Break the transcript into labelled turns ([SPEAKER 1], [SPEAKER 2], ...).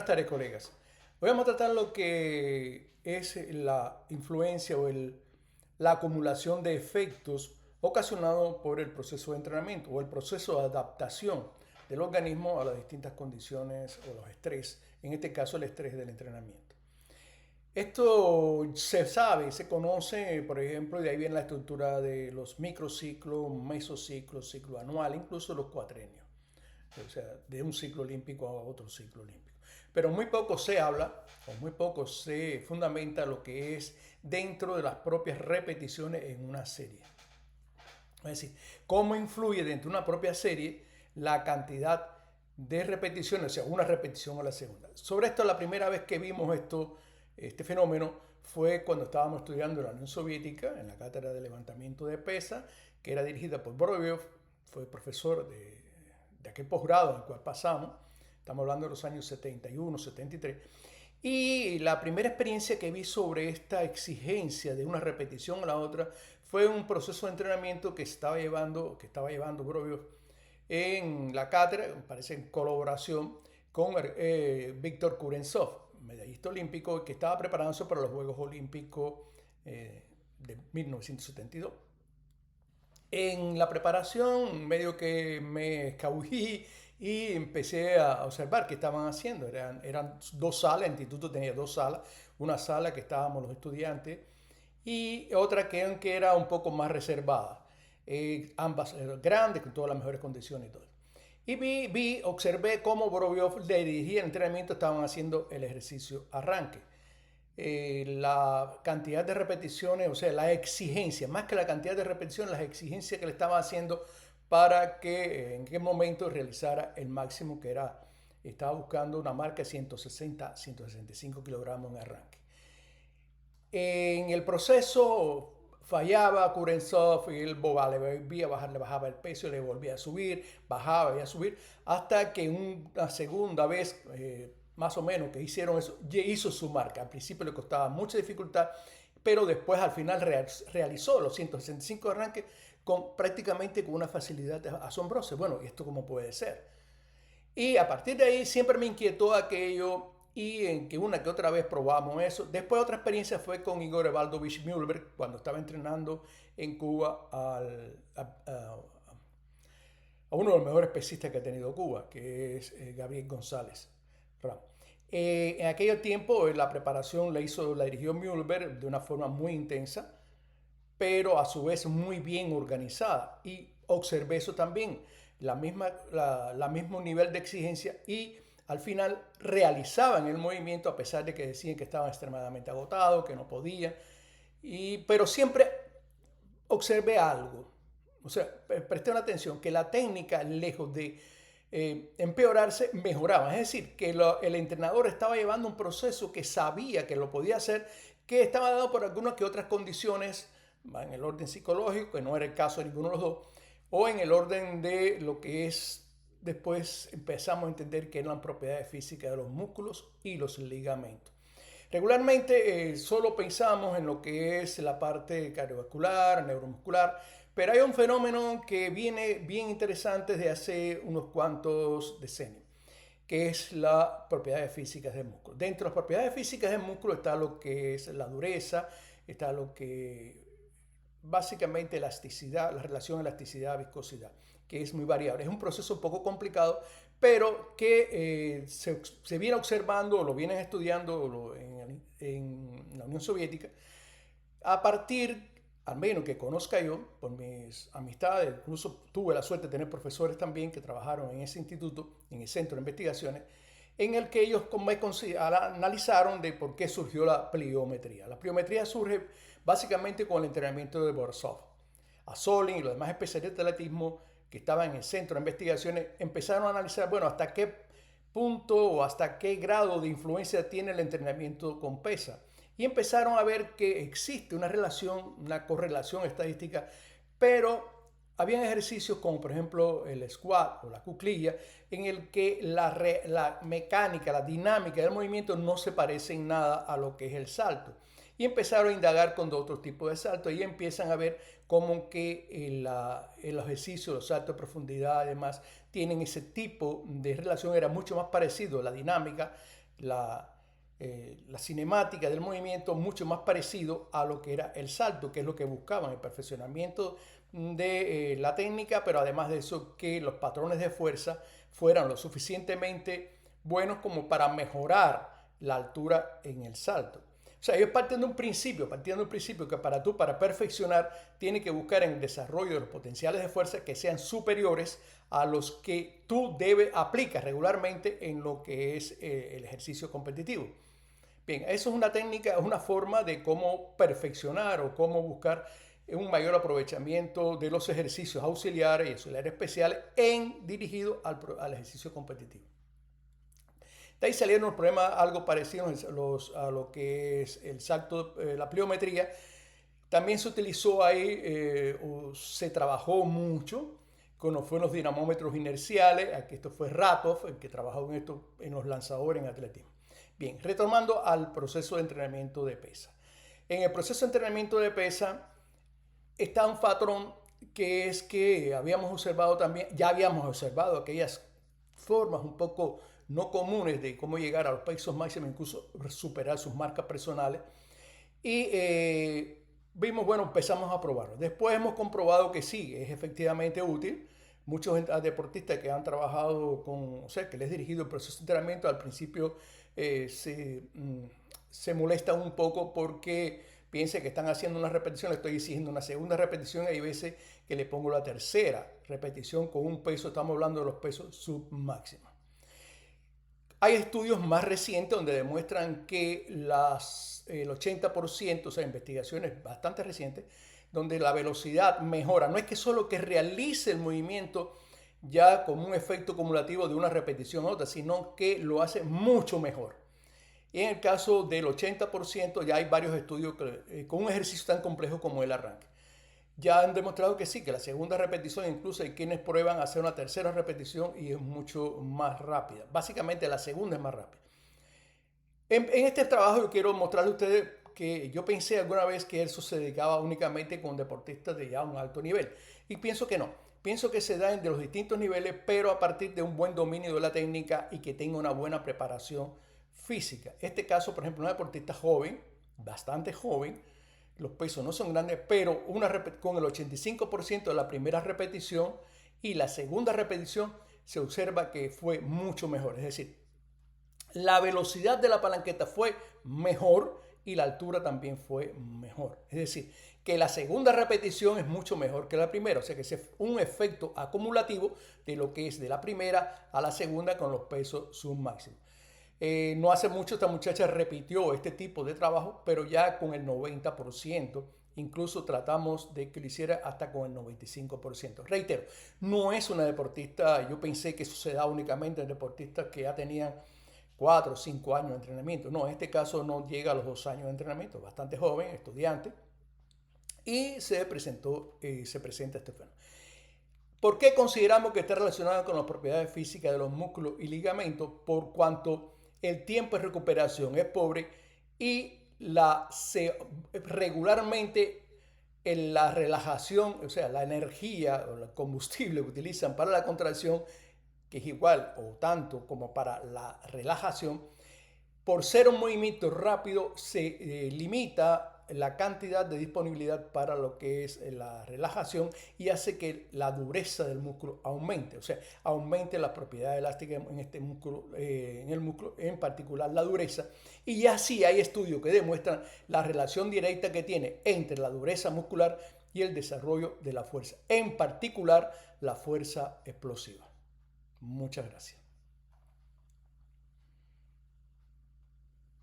[SPEAKER 1] Buenas tardes, colegas. Hoy vamos a tratar lo que es la influencia la acumulación de efectos ocasionados por el proceso de entrenamiento o el proceso de adaptación del organismo a las distintas condiciones o los estrés, en este caso el estrés del entrenamiento. Esto se sabe, se conoce, por ejemplo, de ahí viene la estructura de los microciclos, mesociclos, ciclo anual, incluso los cuatrenios, o sea, de un ciclo olímpico a otro ciclo olímpico. Pero muy poco se habla o muy poco se fundamenta lo que es dentro de las propias repeticiones en una serie. Es decir, cómo influye dentro de una propia serie la cantidad de repeticiones, o sea, una repetición a la segunda. Sobre esto, la primera vez que vimos este fenómeno fue cuando estábamos estudiando en la Unión Soviética, en la cátedra de levantamiento de pesa, que era dirigida por Boroviov, fue profesor de aquel posgrado en el cual pasamos. Estamos hablando de los años 71, 73. Y la primera experiencia que vi sobre esta exigencia de una repetición a la otra fue un proceso de entrenamiento que estaba llevando Boroviov en la cátedra, parece en colaboración con Víctor Kurentsov, medallista olímpico, que estaba preparándose para los Juegos Olímpicos de 1972. En la preparación medio que me escabullí y empecé a observar qué estaban haciendo. Eran dos salas, el instituto tenía dos salas, una sala que estábamos los estudiantes y otra que era un poco más reservada. Ambas eran grandes, con todas las mejores condiciones y todo. Y observé cómo Boroviov le dirigía el entrenamiento, estaban haciendo el ejercicio arranque. La cantidad de repeticiones, o sea, la exigencia, más que la cantidad de repeticiones, las exigencias que le estaba haciendo para que en qué momento realizara el máximo que era, estaba buscando una marca de 160, 165 kilogramos en arranque. En el proceso fallaba Kurentsov y él le bajaba el peso y le volvía a subir, bajaba y a subir, hasta que una segunda vez, más o menos, que hicieron eso, hizo su marca. Al principio le costaba mucha dificultad, pero después al final realizó los 165 arranques prácticamente con una facilidad asombrosa. Bueno, ¿y esto cómo puede ser? Y a partir de ahí siempre me inquietó aquello y en que una que otra vez probamos eso. Después otra experiencia fue con Igor Evaldovich Mühlberg cuando estaba entrenando en Cuba a uno de los mejores pesistas que ha tenido Cuba, que es Gabriel González Ramos. En aquel tiempo la preparación la dirigió Mühlberg de una forma muy intensa, pero a su vez muy bien organizada. Y observé eso también, la mismo nivel de exigencia y al final realizaban el movimiento a pesar de que decían que estaban extremadamente agotados, que no podían. Pero siempre observé algo, o sea, presté una atención, que la técnica, lejos de empeorarse, mejoraba. Es decir, que el entrenador estaba llevando un proceso que sabía que lo podía hacer, que estaba dado por algunas que otras condiciones, en el orden psicológico, que no era el caso de ninguno de los dos, o en el orden de lo que es, después empezamos a entender que eran propiedades físicas de los músculos y los ligamentos. Regularmente solo pensamos en lo que es la parte cardiovascular, neuromuscular, pero hay un fenómeno que viene bien interesante desde hace unos cuantos decenios, que es las propiedades físicas del músculo. Dentro de las propiedades físicas del músculo está lo que es la dureza, está lo que básicamente elasticidad, la relación elasticidad-viscosidad, que es muy variable. Es un proceso un poco complicado, pero que se viene observando, o lo vienen estudiando en la Unión Soviética, a partir, al menos que conozca yo, por mis amistades, incluso tuve la suerte de tener profesores también que trabajaron en ese instituto, en el centro de investigaciones, en el que ellos analizaron de por qué surgió la pliometría. La pliometría surge básicamente con el entrenamiento de Borisov. Asolin y los demás especialistas de atletismo que estaban en el centro de investigaciones empezaron a analizar, bueno, hasta qué punto o hasta qué grado de influencia tiene el entrenamiento con pesa. Y empezaron a ver que existe una relación, una correlación estadística, pero habían ejercicios como por ejemplo el squat o la cuclilla en el que la mecánica, la dinámica del movimiento no se parece en nada a lo que es el salto. Y empezaron a indagar con otros tipos de saltos y empiezan a ver cómo que el ejercicio, los saltos de profundidad además tienen ese tipo de relación, era mucho más parecido la dinámica, la cinemática del movimiento mucho más parecido a lo que era el salto, que es lo que buscaban, el perfeccionamiento de la técnica, pero además de eso que los patrones de fuerza fueran lo suficientemente buenos como para mejorar la altura en el salto. O sea, ellos parten de un principio que para perfeccionar, tienes que buscar en el desarrollo de los potenciales de fuerza que sean superiores a los que tú aplicas regularmente en lo que es el ejercicio competitivo. Bien, eso es una técnica, es una forma de cómo perfeccionar o cómo buscar un mayor aprovechamiento de los ejercicios auxiliares y auxiliares especiales dirigido al ejercicio competitivo. De ahí salieron los problemas algo parecidos a lo que es el salto, la pliometría. También se utilizó ahí, se trabajó mucho con los dinamómetros inerciales. Aquí esto fue Ratov, el que trabajó en esto en los lanzadores en atletismo. Bien, retomando al proceso de entrenamiento de pesa. En el proceso de entrenamiento de pesa está un patrón que es que ya habíamos observado aquellas formas un poco no comunes de cómo llegar a los pesos máximos, incluso superar sus marcas personales. Y vimos, bueno, empezamos a probarlo. Después hemos comprobado que sí, es efectivamente útil. Muchos deportistas que han trabajado que les he dirigido el proceso de entrenamiento, al principio se molesta un poco porque piensa que están haciendo una repetición, le estoy exigiendo una segunda repetición, y hay veces que le pongo la tercera repetición con un peso, estamos hablando de los pesos submáximos. Hay estudios más recientes donde demuestran que el 80%, o sea, investigaciones bastante recientes, donde la velocidad mejora. No es que solo que realice el movimiento ya como un efecto acumulativo de una repetición a otra, sino que lo hace mucho mejor. Y en el caso del 80% ya hay varios estudios con un ejercicio tan complejo como el arranque. Ya han demostrado que sí, que la segunda repetición, incluso hay quienes prueban hacer una tercera repetición y es mucho más rápida. Básicamente la segunda es más rápida. En este trabajo yo quiero mostrarles a ustedes que yo pensé alguna vez que eso se dedicaba únicamente con deportistas de ya un alto nivel. Y pienso que no. Pienso que se da de los distintos niveles, pero a partir de un buen dominio de la técnica y que tenga una buena preparación física. Este caso, por ejemplo, una deportista joven, bastante joven, los pesos no son grandes, pero con el 85% de la primera repetición y la segunda repetición se observa que fue mucho mejor. Es decir, la velocidad de la palanqueta fue mejor y la altura también fue mejor. Es decir, que la segunda repetición es mucho mejor que la primera. O sea que es un efecto acumulativo de lo que es de la primera a la segunda con los pesos submáximos. No hace mucho esta muchacha repitió este tipo de trabajo, pero ya con el 90%. Incluso tratamos de que lo hiciera hasta con el 95%. Reitero, no es una deportista, yo pensé que eso se da únicamente en deportistas que ya tenían 4 o 5 años de entrenamiento. No, en este caso no llega a los 2 años de entrenamiento, bastante joven, estudiante, y se presenta este fenómeno. ¿Por qué consideramos que está relacionado con las propiedades físicas de los músculos y ligamentos? Por cuanto el tiempo de recuperación es pobre y regularmente en la relajación, o sea, la energía o el combustible que utilizan para la contracción, que es igual o tanto como para la relajación, por ser un movimiento rápido se limita la cantidad de disponibilidad para lo que es la relajación y hace que la dureza del músculo aumente, o sea, aumente la propiedad elástica en este músculo, en el músculo, en particular la dureza. Y así hay estudios que demuestran la relación directa que tiene entre la dureza muscular y el desarrollo de la fuerza, en particular la fuerza explosiva. Muchas gracias.